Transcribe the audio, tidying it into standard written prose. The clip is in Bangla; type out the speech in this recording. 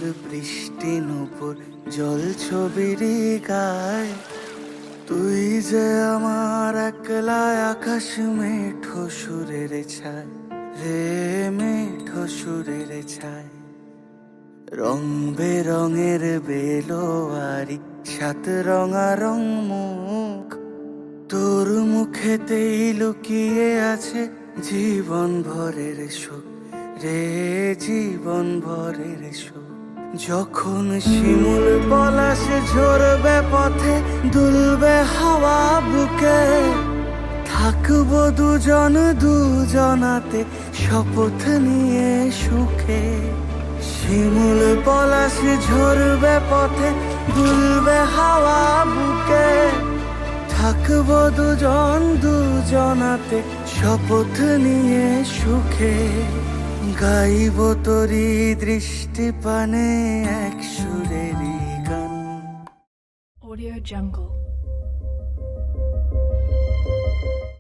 তোর বৃষ্টি নূপুর জল ছবির গায়। তুই যে আমার একলা আকাশ মেঠো সুরের ছায় রে, মেঠো সুরের ছায়। রং বেরঙের বেলোয়ারি সাত রঙারং মুখ, তোর মুখেতেই লুকিয়ে আছে জীবন ভরের সুখ রে, জীবন ভরের সুখ। যখন শিমুল পলাশ ঝরবে পথে, দুলবে হাওয়া বুকে, থাকবো দুজন দুজনাতে শপথ নিয়ে সুখে। শিমুল পলাশ ঝরবে পথে, দুলবে হাওয়া বুকে, থাকবো দুজন দুজনাতে শপথ নিয়ে সুখে। গাইব তোরি দৃষ্টি পানে এক সুরেরই গান। Audio Jungle.